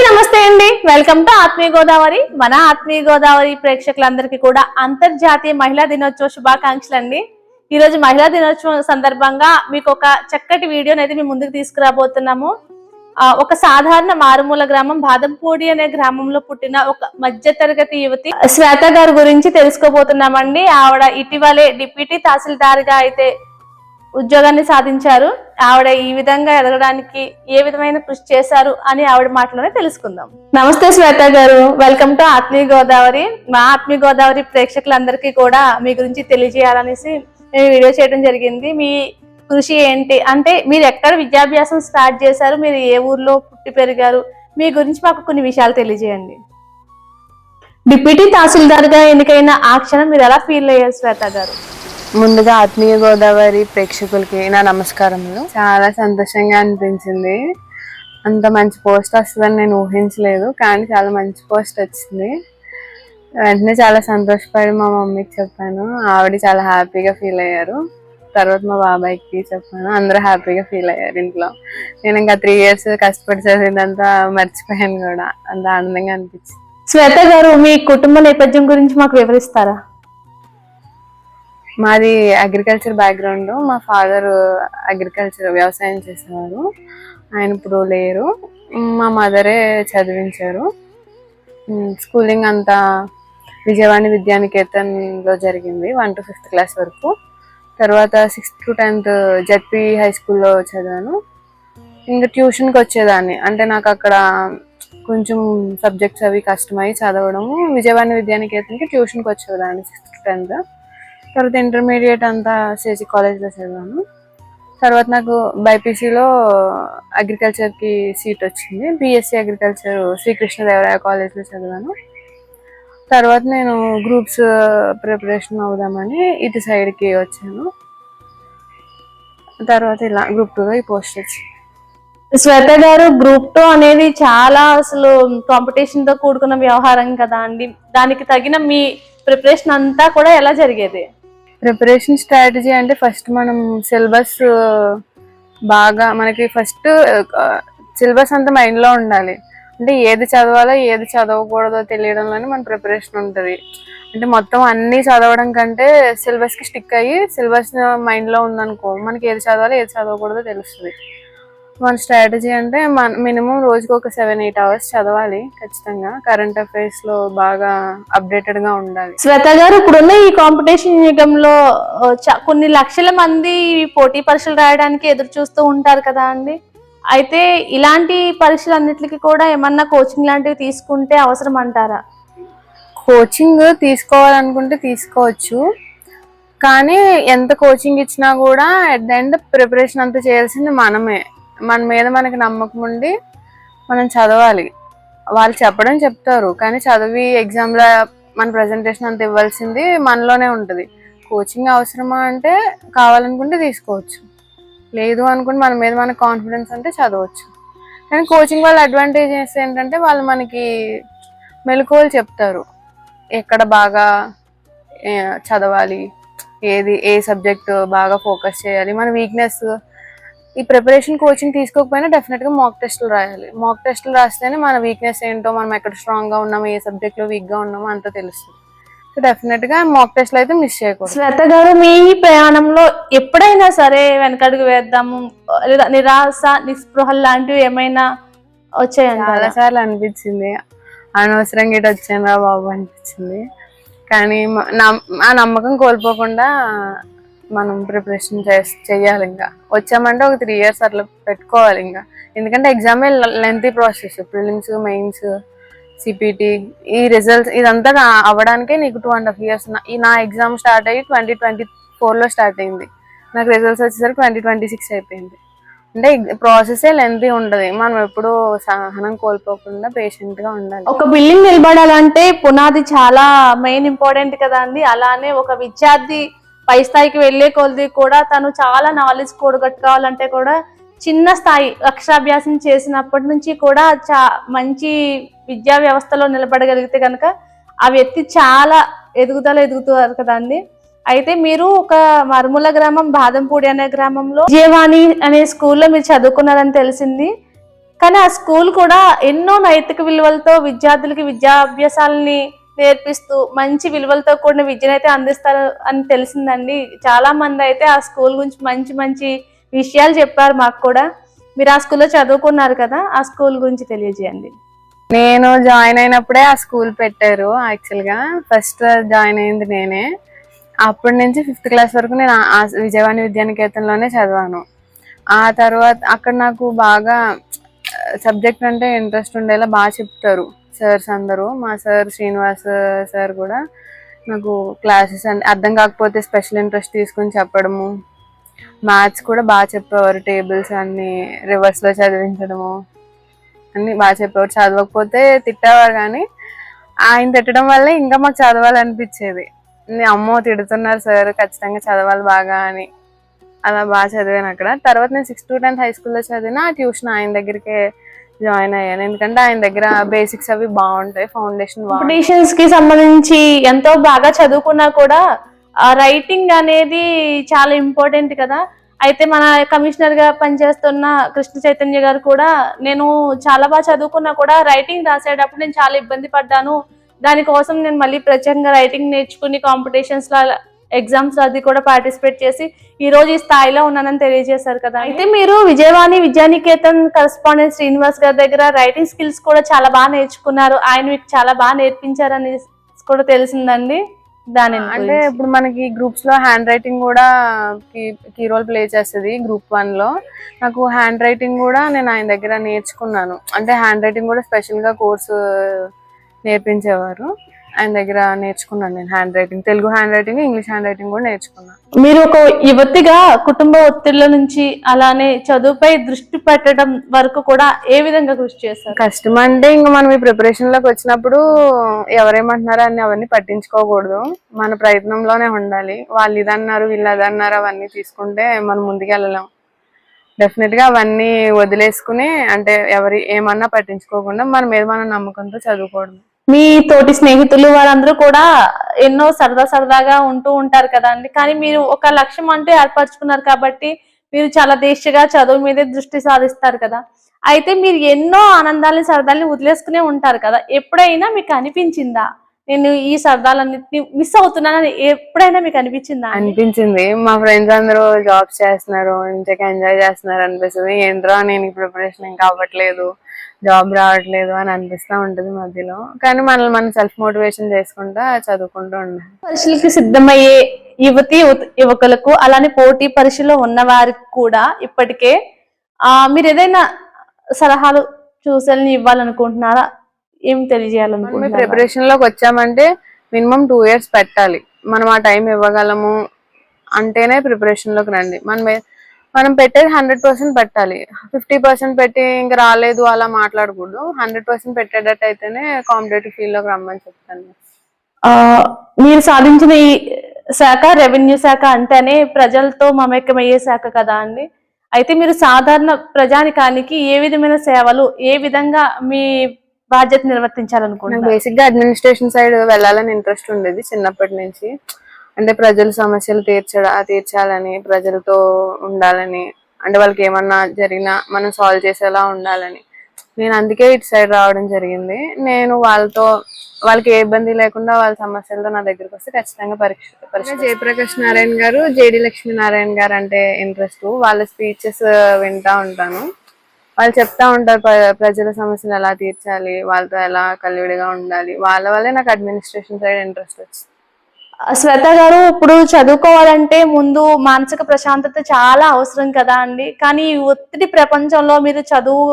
నమస్తే అండి, welcome to ఆత్మీయ గోదావరి. మన ఆత్మీయ గోదావరి ప్రేక్షకులందరికీ కూడా అంతర్జాతీయ మహిళా దినోత్సవ శుభాకాంక్షలు అండి. ఈ రోజు మహిళా దినోత్సవం సందర్భంగా మీకు ఒక చక్కటి వీడియోని అయితే మేము ముందుకు తీసుకురాబోతున్నాము. ఒక సాధారణ మారుమూల గ్రామం బాదంపూడి అనే గ్రామంలో పుట్టిన ఒక మధ్య తరగతి యువతి శ్వేత గారి గురించి తెలుసుకోబోతున్నామండి. ఆవిడ ఇటీవలే డిప్యూటీ తహసీల్దార్ గా అయితే ఉద్యోగాన్ని సాధించారు. ఆవిడ ఈ విధంగా ఎదగడానికి ఏ విధమైన కృషి చేశారు అని ఆవిడ మాటలోనే తెలుసుకుందాం. నమస్తే శ్వేత గారు, వెల్కమ్ టు ఆత్మీయ గోదావరి. మా ఆత్మీయ గోదావరి ప్రేక్షకులందరికీ కూడా మీ గురించి తెలియజేయాలనేసి మేము వీడియో చేయడం జరిగింది. మీ కృషి ఏంటి అంటే మీరు ఎక్కడ విద్యాభ్యాసం స్టార్ట్ చేశారు, మీరు ఏ ఊర్లో పుట్టి పెరిగారు, మీ గురించి మాకు కొన్ని విషయాలు తెలియజేయండి. డిప్యూటీ తహసీల్దార్ గా ఎన్నికైన ఆ క్షణం మీరు ఎలా ఫీల్ అయ్యారు శ్వేత గారు? ముందుగా ఆత్మీయ గోదావరి ప్రేక్షకులకి నా నమస్కారములు. చాలా సంతోషంగా అనిపించింది. అంత మంచి పోస్ట్ వస్తుందని నేను ఊహించలేదు, కానీ చాలా మంచి పోస్ట్ వచ్చింది. వెంటనే చాలా సంతోషపడి మా మమ్మీకి చెప్పాను. ఆవిడ చాలా హ్యాపీగా ఫీల్ అయ్యారు. తర్వాత మా బాబాయ్కి చెప్పాను. అందరూ హ్యాపీగా ఫీల్ అయ్యారు ఇంట్లో. నేను ఇంకా 3 years కష్టపడి చదివిందంతా మర్చిపోయాను కూడా. అంత ఆనందంగా అనిపించింది. శ్వేత గారు, మీ కుటుంబ నేపథ్యం గురించి మాకు వివరిస్తారా? మాది అగ్రికల్చర్ బ్యాక్గ్రౌండ్. మా ఫాదర్ అగ్రికల్చర్ వ్యవసాయం చేసేవారు. ఆయన ఇప్పుడు లేరు. మా మదరే చదివించారు. స్కూలింగ్ అంతా విజయవాడ విద్యానికేతన్లో జరిగింది, 1 to 5th class వరకు. తర్వాత 6th to 10th ZP high స్కూల్లో చదివాను. ఇంకా ట్యూషన్కి వచ్చేదాన్ని. అంటే నాకు అక్కడ కొంచెం సబ్జెక్ట్స్ అవి కష్టమై చదవడము. విజయవాడ విద్యానికేతన్కి ట్యూషన్కి వచ్చేదాన్ని 6th to 10th. తర్వాత ఇంటర్మీడియట్ అంతా సిఎస్సి కాలేజ్లో చదివాను. తర్వాత నాకు బైపీసీలో అగ్రికల్చర్కి సీట్ వచ్చింది. బీఎస్సీ అగ్రికల్చర్ శ్రీకృష్ణదేవరాయ కాలేజ్లో చదివాను. తర్వాత నేను గ్రూప్స్ ప్రిపరేషన్ అవుదామని ఇటు సైడ్కి వచ్చాను. తర్వాత ఇలా Group 2 ఈ పోస్ట్ వచ్చింది. శ్వేత గారు, Group 2 అనేది చాలా అసలు కాంపిటీషన్ తో కూడుకున్న వ్యవహారం కదా అండి. దానికి తగిన మీ ప్రిపరేషన్ అంతా కూడా ఎలా జరిగేది? ప్రిపరేషన్ స్ట్రాటజీ అంటే ఫస్ట్ మనం సిలబస్ బాగా, మనకి ఫస్ట్ సిలబస్ అంతా మైండ్లో ఉండాలి. అంటే ఏది చదవాలో ఏది చదవకూడదో తెలియడంలోనే మన ప్రిపరేషన్ ఉంటుంది. అంటే మొత్తం అన్నీ చదవడం కంటే సిలబస్కి స్టిక్ అయ్యి సిలబస్ మైండ్లో ఉందనుకో, మనకి ఏది చదవాలో ఏది చదవకూడదో తెలుస్తుంది. మన స్ట్రాటజీ అంటే మినిమం రోజుకి ఒక 7-8 hours చదవాలి ఖచ్చితంగా. కరెంట్ అఫైర్స్ లో బాగా అప్డేటెడ్ గా ఉండాలి. శ్వేత గారు, ఇప్పుడున్న ఈ కాంపిటీషన్ యుగంలో కొన్ని లక్షల మంది పోటీ పరీక్షలు రాయడానికి ఎదురు చూస్తూ ఉంటారు కదా అండి. అయితే ఇలాంటి పరీక్షలన్నిటికీ కూడా ఏమన్నా కోచింగ్ లాంటివి తీసుకుంటే అవసరం అంటారా? కోచింగ్ తీసుకోవాలనుకుంటే తీసుకోవచ్చు, కానీ ఎంత కోచింగ్ ఇచ్చినా కూడా అట్ ద ఎండ్ ప్రిపరేషన్ అంతా చేయాల్సింది మనమే. మన మీద మనకి నమ్మకం ఉండి మనం చదవాలి. వాళ్ళు చెప్తారు, కానీ చదివి ఎగ్జామ్లో మన ప్రజెంటేషన్ అంత ఇవ్వాల్సింది మనలోనే ఉంటుంది. కోచింగ్ అవసరమా అంటే కావాలనుకుంటే తీసుకోవచ్చు, లేదు అనుకుంటే మన మీద మనకు కాన్ఫిడెన్స్ అంటే చదవచ్చు. కానీ కోచింగ్ వాళ్ళ అడ్వాంటేజెస్ ఏంటంటే వాళ్ళు మనకి మెలకువలు చెప్తారు, ఎక్కడ బాగా చదవాలి, ఏ సబ్జెక్ట్ బాగా ఫోకస్ చేయాలి, మన వీక్నెస్. ఈ ప్రిపరేషన్ కోచింగ్ తీసుకోకపోయినా డెఫినెట్గా మాక్ టెస్టులు రాయాలి. మాక్ టెస్టులు రాస్తేనే మన వీక్నెస్ ఏంటో, మనం ఎక్కడ స్ట్రాంగ్గా ఉన్నామో, ఏ సబ్జెక్ట్లో వీక్గా ఉన్నామో అంతా తెలుస్తుంది. సో డెఫినెట్గా మాక్ టెస్ట్లు అయితే మిస్ చేయకూడదు. శ్వేత గారు, మీ ప్రయాణంలో ఎప్పుడైనా సరే వెనకడుగు వేద్దాము లేదా నిరాశ నిస్పృహలు లాంటివి ఏమైనా వచ్చాయండి? చాలా సార్లు అనిపించింది, అనవసరంగా ఇటు వచ్చాను బాబు అనిపించింది. కానీ ఆ నమ్మకం కోల్పోకుండా మనం ప్రిపరేషన్ చెయ్యాలి. ఇంకా వచ్చామంటే ఒక 3 years అట్లా పెట్టుకోవాలి ఇంకా. ఎందుకంటే ఎగ్జామే lengthy process, prelims, mains, CPT, ఈ రిజల్ట్స్ ఇదంతా అవ్వడానికే నీకు 2.5 years. నా ఎగ్జామ్ స్టార్ట్ అయ్యి 2024లో స్టార్ట్ అయింది. నాకు రిజల్ట్స్ వచ్చేసరికి 2026 అయిపోయింది. అంటే ప్రాసెసే లెంతీ ఉంటుంది. మనం ఎప్పుడూ సహనం కోల్పోకుండా పేషెంట్గా ఉండాలి. ఒక బిల్డింగ్ నిలబడాలంటే పునాది చాలా మెయిన్ ఇంపార్టెంట్ కదా అండి. అలానే ఒక విద్యార్థి పై స్థాయికి వెళ్లే కొలది కూడా తను చాలా నాలెడ్జ్ కూడగట్టుకోవాలంటే కూడా చిన్న స్థాయి అక్షరాభ్యాసం చేసినప్పటి నుంచి కూడా మంచి విద్యా వ్యవస్థలో నిలబడగలిగితే కనుక ఆ వ్యక్తి చాలా ఎదుగుతారు కదండి. అయితే మీరు ఒక మరుమూల గ్రామం బాదంపూడి అనే గ్రామంలో విజయవాణి అనే స్కూల్లో మీరు చదువుకున్నారని తెలిసింది. కానీ ఆ స్కూల్ కూడా ఎన్నో నైతిక విలువలతో విద్యార్థులకి విద్యాభ్యాసాలని నేర్పిస్తూ మంచి విలువలతో కూడిన విద్యనైతే అందిస్తారు అని తెలిసిందండి. చాలా మంది అయితే ఆ స్కూల్ గురించి మంచి మంచి విషయాలు చెప్పారు మాకు కూడా. మీరు ఆ స్కూల్లో చదువుకున్నారు కదా, ఆ స్కూల్ గురించి తెలియజేయండి. నేను జాయిన్ అయినప్పుడే ఆ స్కూల్ పెట్టారు. యాక్చువల్గా ఫస్ట్ జాయిన్ అయింది నేనే. అప్పటి నుంచి 5th క్లాస్ వరకు నేను ఆ విజయవాణి విద్యానికేతన్లోనే చదివాను. ఆ తర్వాత అక్కడ నాకు బాగా సబ్జెక్ట్ అంటే ఇంట్రెస్ట్ ఉండేలా బాగా చెప్తారు సార్స్ అందరూ. మా సార్ శ్రీనివాస్ సార్ కూడా నాకు క్లాసెస్ అర్థం కాకపోతే స్పెషల్ ఇంట్రెస్ట్ తీసుకుని చెప్పడము. మ్యాథ్స్ కూడా బాగా చెప్పేవారు. టేబుల్స్ అన్ని రివర్స్లో చదివించడము అన్ని బాగా చెప్పేవారు. చదవకపోతే తిట్టేవారు, కానీ ఆయన తిట్టడం వల్లే ఇంకా మాకు చదవాలనిపించేది. అమ్మో తిడుతున్నారు సార్, ఖచ్చితంగా చదవాలి బాగా అని. అలా బాగా చదివాను అక్కడ. తర్వాత నేను 6th to 10th హై స్కూల్లో చదివిన ట్యూషన్ ఆయన దగ్గరికే జాయిన్ అయ్యాను. ఎందుకంటే ఆయన దగ్గర బేసిక్స్ అవి బాగుంటాయి, ఫౌండేషన్ కాంపిటీషన్స్ కి సంబంధించి ఎంతో బాగా చదువుకున్నా కూడా రైటింగ్ అనేది చాలా ఇంపార్టెంట్ కదా. అయితే మన కమిషనర్ గా పనిచేస్తున్న కృష్ణ చైతన్య గారు కూడా, నేను చాలా బాగా చదువుకున్నా కూడా రైటింగ్ రాసేటప్పుడు నేను చాలా ఇబ్బంది పడ్డాను, దానికోసం నేను మళ్ళీ ప్రత్యేకంగా రైటింగ్ నేర్చుకుని కాంపిటీషన్స్ లో ఎగ్జామ్స్ అది కూడా పార్టిసిపేట్ చేసి ఈ రోజు ఈ స్థాయిలో ఉన్నానని తెలియజేశారు కదా. అయితే మీరు విజయవాణి విద్యానికేతన్ కరెస్పాండెంట్ శ్రీనివాస్ గారి దగ్గర రైటింగ్ స్కిల్స్ కూడా చాలా బాగా నేర్చుకున్నారు, ఆయన మీకు చాలా బాగా నేర్పించారని కూడా తెలిసిందండి. దాని అంటే ఇప్పుడు మనకి గ్రూప్స్ లో హ్యాండ్ రైటింగ్ కూడా కీ రోల్ ప్లే చేస్తుంది. Group 1 లో నాకు హ్యాండ్ రైటింగ్ కూడా నేను ఆయన దగ్గర నేర్చుకున్నాను. అంటే హ్యాండ్ రైటింగ్ కూడా స్పెషల్ గా కోర్సు నేర్పించేవారు. ఆయన దగ్గర నేర్చుకున్నాను నేను hand writing, Telugu hand writing, English hand writing కూడా నేర్చుకున్నాను. మీరు ఒక యువతిగా కుటుంబ ఒత్తిళ్ల నుంచి అలానే చదువుపై దృష్టి పెట్టడం వరకు కూడా ఏ విధంగా కృషి చేస్తారు? కష్టం అంటే ఇంకా మనం ఈ ప్రిపరేషన్ లోకి వచ్చినప్పుడు ఎవరేమంటున్నారో అని అవన్నీ పట్టించుకోకూడదు, మన ప్రయత్నంలోనే ఉండాలి. వాళ్ళు ఇదన్నారు వీళ్ళు అదన్నారు అవన్నీ తీసుకుంటే మనం ముందుకు వెళ్ళలేం. డెఫినెట్ గా అవన్నీ వదిలేసుకుని, అంటే ఎవరి ఏమన్నా పట్టించుకోకుండా మన మీద మనం నమ్మకంతో చదువుకోవడం. మీ తోటి స్నేహితులు వాళ్ళందరూ కూడా ఎన్నో సరదాగా ఉంటూ ఉంటారు కదా అండి, కానీ మీరు ఒక లక్ష్యం అంటూ ఏర్పరచుకున్నారు కాబట్టి మీరు చాలా దీక్షగా చదువు మీదే దృష్టి సాధిస్తారు కదా. అయితే మీరు ఎన్నో ఆనందాలని సరదాలని వదిలేసుకునే ఉంటారు కదా, ఎప్పుడైనా మీకు అనిపించిందా నేను ఈ సరదాలన్నిటిని మిస్ అవుతున్నానని ఎప్పుడైనా మీకు అనిపించిందా? అనిపించింది. మా ఫ్రెండ్స్ అందరూ జాబ్స్ చేస్తున్నారు, ఇంతగా ఎంజాయ్ చేస్తున్నారు అనిపిస్తుంది. ఏంట్రా నేను ఈ ప్రిపరేషన్ ఇంకా అవ్వట్లేదు, జాబ్ రావట్లేదు అని అనిపిస్తూ ఉంటుంది మధ్యలో. కానీ మనల్ని మనం సెల్ఫ్ మోటివేషన్ చేసుకుంటా చదువుకుంటూ ఉండాలి. పరీక్షలకి సిద్ధమయ్యే యువకులకు అలానే పోటీ పరీక్షలో ఉన్న వారికి కూడా ఇప్పటికే మీరు ఏదైనా సలహాలు సూచనలు ఇవ్వాలనుకుంటున్నారా? ఏం తెలియజేయాలనుకుంటున్నారు? ప్రిపరేషన్ లోకి వచ్చామంటే మినిమం 2 years పెట్టాలి. మనం ఆ టైం ఇవ్వగలము అంటేనే ప్రిపరేషన్ లోకి రండి. మనం పెట్టేది 100% పెట్టాలి. 50% పెట్టి ఇంకా రాలేదు అలా మాట్లాడకూడదు. 100% పెట్టేటట్టు అయితేనే కాంపిటేటివ్ ఫీల్డ్ లోకి రమ్మని చెప్తాను. మీరు సాధించిన ఈ శాఖ రెవెన్యూ శాఖ అంటేనే ప్రజలతో మమేకమయ్యే శాఖ కదా అండి. అయితే మీరు సాధారణ ప్రజానికానికి ఏ విధమైన సేవలు, ఏ విధంగా మీ బాధ్యత నిర్వర్తించాలనుకుంటున్నారు? బేసిక్ గా అడ్మినిస్ట్రేషన్ సైడ్ వెళ్ళాలని ఇంట్రెస్ట్ ఉండేది చిన్నప్పటి నుంచి. అంటే ప్రజల సమస్యలు తీర్చాలని, ప్రజలతో ఉండాలని, అంటే వాళ్ళకి ఏమన్నా జరిగినా మనం సాల్వ్ చేసేలా ఉండాలని నేను అందుకే ఇటు సైడ్ రావడం జరిగింది. నేను వాళ్ళకి ఏ ఇబ్బంది లేకుండా వాళ్ళ సమస్యలతో నా దగ్గరకు వస్తే ఖచ్చితంగా పరీక్ష జయప్రకాష్ నారాయణ గారు, జేడి లక్ష్మీనారాయణ గారు అంటే ఇంట్రెస్ట్. వాళ్ళ స్పీచెస్ వింటా ఉంటాను. వాళ్ళు చెప్తా ఉంటారు ప్రజల సమస్యలు ఎలా తీర్చాలి, వాళ్ళతో ఎలా కలివిడిగా ఉండాలి. వాళ్ళ వల్లే నాకు అడ్మినిస్ట్రేషన్ సైడ్ ఇంట్రెస్ట్ వచ్చింది. శ్వేత గారు, ఇప్పుడు చదువుకోవాలంటే ముందు మానసిక ప్రశాంతత చాలా అవసరం కదా అండి. కానీ ఈ ఒత్తిడి ప్రపంచంలో మీరు చదువు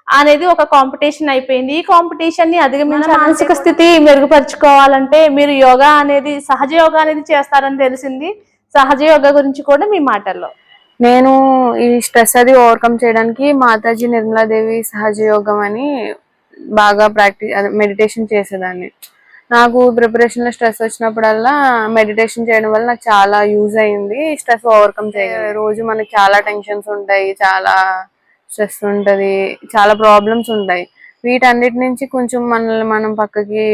అనేది ఒక కాంపిటీషన్ అయిపోయింది. ఈ కాంపిటీషన్ ని అధిగమించి మానసిక స్థితి మెరుగుపరుచుకోవాలంటే మీరు యోగా అనేది, సహజ యోగా అనేది చేస్తారని తెలిసింది. సహజ యోగా గురించి కూడా మీ మాటల్లో. నేను ఈ స్ట్రెస్ అది ఓవర్కమ్ చేయడానికి మాతాజీ నిర్మలాదేవి సహజ యోగం అని బాగా మెడిటేషన్ చేసేదాన్ని. నాకు ప్రిపరేషన్ లో స్ట్రెస్ వచ్చినప్పుడల్లా మెడిటేషన్ చేయడం వల్ల నాకు చాలా యూజ్ అయింది. స్ట్రెస్ ఓవర్కమ్ చేయగలిగాను. రోజు మనకి చాలా టెన్షన్స్ ఉంటాయి, చాలా స్ట్రెస్ ఉంటది, చాలా ప్రాబ్లమ్స్ ఉంటాయి. వీటన్నిటి నుంచి కొంచెం మనల్ని మనం పక్కకి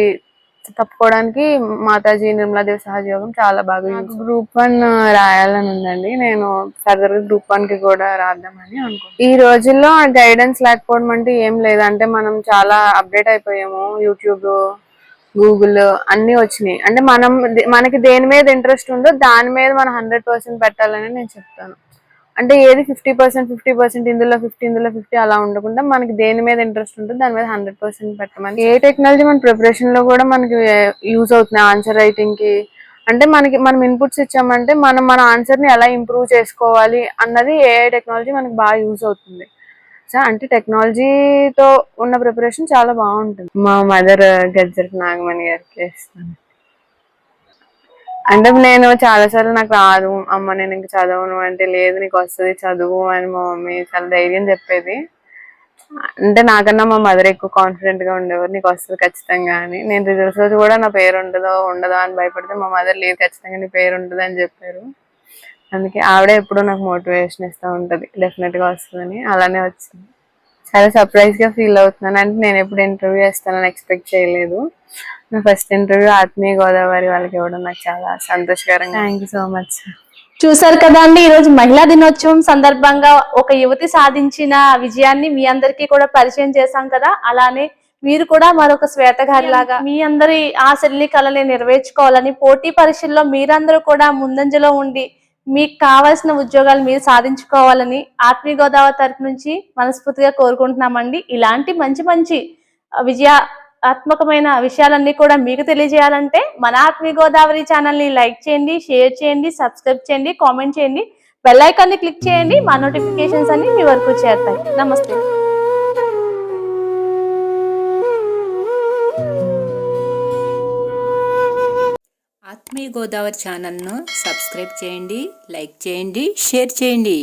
తప్పుకోవడానికి మాతాజీ నిర్మలాదేవి సహజయోగం చాలా బాగా నాకు గ్రూప్ 1 రాయాలని ఉందండి. నేను ఫర్దర్ గా గ్రూప్ 1 కి కూడా రాద్దామని అనుకుంటున్నాను. ఈ రోజుల్లో గైడెన్స్ లేకపోవడం అంటే ఏం లేదు. అంటే మనం చాలా అప్డేట్ అయిపోయాము. యూట్యూబ్, గూగుల్ అన్ని వచ్చినాయి. అంటే మనకి దేని మీద ఇంట్రెస్ట్ ఉందో దాని మీద మనం 100% పెట్టాలని నేను చెప్తాను. అంటే ఏది 50% ఇందులో 50 అలా ఉండకుండా మనకి దేని మీద ఇంట్రెస్ట్ ఉంటుందో దాని మీద 100% పెట్టమని. ఏ టెక్నాలజీ మన ప్రిపరేషన్ లో కూడా మనకి యూజ్ అవుతుంది ఆన్సర్ రైటింగ్ కి. అంటే మనం ఇన్పుట్స్ ఇచ్చామంటే మన ఆన్సర్ ని ఎలా ఇంప్రూవ్ చేసుకోవాలి అన్నది ఏ టెక్నాలజీ మనకి బాగా యూజ్ అవుతుంది. సో అంటే టెక్నాలజీతో ఉన్న ప్రిపరేషన్ చాలా బాగుంటుంది. మా మదర్ గజ్జర్ నాగమణి గారికి ఇస్తాను. అంటే నేను చాలా సార్లు నాకు రాదు అమ్మ, నేను ఇంక చదవను అంటే, లేదు నీకు వస్తుంది చదువు అని మా మమ్మీ చాలా ధైర్యం చెప్పేది. అంటే నాకన్నా మా మదర్ ఎక్కువ కాన్ఫిడెంట్ గా ఉండేవారు, నీకు వస్తుంది ఖచ్చితంగా అని. నేను రిజల్ట్స్ రోజు కూడా నా పేరు ఉండదో అని భయపడితే మా మదర్ లేదు ఖచ్చితంగా నీ పేరు ఉంటుంది అని చెప్పారు. అందుకే ఆవిడే ఎప్పుడూ నాకు మోటివేషన్ ఇస్తూ ఉంటది, డెఫినెట్ గా వస్తుందని. అలానే వచ్చింది. చాలా సర్ప్రైజ్ గా ఫీల్ అవుతున్నాను. అంటే నేను ఎప్పుడు ఇంటర్వ్యూ చేస్తానని ఎక్స్పెక్ట్ చేయలేదు. నా ఫస్ట్ ఇంటర్వ్యూ ఆత్మీయ గోదావరి వాళ్ళకి ఇవ్వడం నాకు చాలా సంతోషకరంగా. Thank you so much. చూసారు కదా అండి, ఈ రోజు మహిళా దినోత్సవం సందర్భంగా ఒక యువతి సాధించిన విజయాన్ని మీ అందరికీ కూడా పరిచయం చేశాం కదా. అలానే మీరు కూడా మరొక శ్వేత గారి లాగా మీ అందరి ఆశల్ని కళని నెరవేర్చుకోవాలని, పోటీ పరీక్షల్లో మీరందరూ కూడా ముందంజలో ఉండి మీకు కావాల్సిన ఉద్యోగాలు మీరు సాధించుకోవాలని ఆత్మీయ గోదావరి తరపు నుంచి మనస్ఫూర్తిగా కోరుకుంటున్నామండి. ఇలాంటి మంచి మంచి విజయాత్మకమైన విషయాలన్నీ కూడా మీకు తెలియజేయాలంటే మన ఆత్మీయ గోదావరి ఛానల్ ని లైక్ చేయండి, షేర్ చేయండి, సబ్స్క్రైబ్ చేయండి, కామెంట్ చేయండి, బెల్ ఐకాన్ ని క్లిక్ చేయండి. మా నోటిఫికేషన్స్ అన్ని మీ వరకు చేరుతాయి. నమస్తే. ఆత్మీయ గోదావరి ఛానల్ను సబ్స్క్రైబ్ చేయండి, లైక్ చేయండి, షేర్ చేయండి.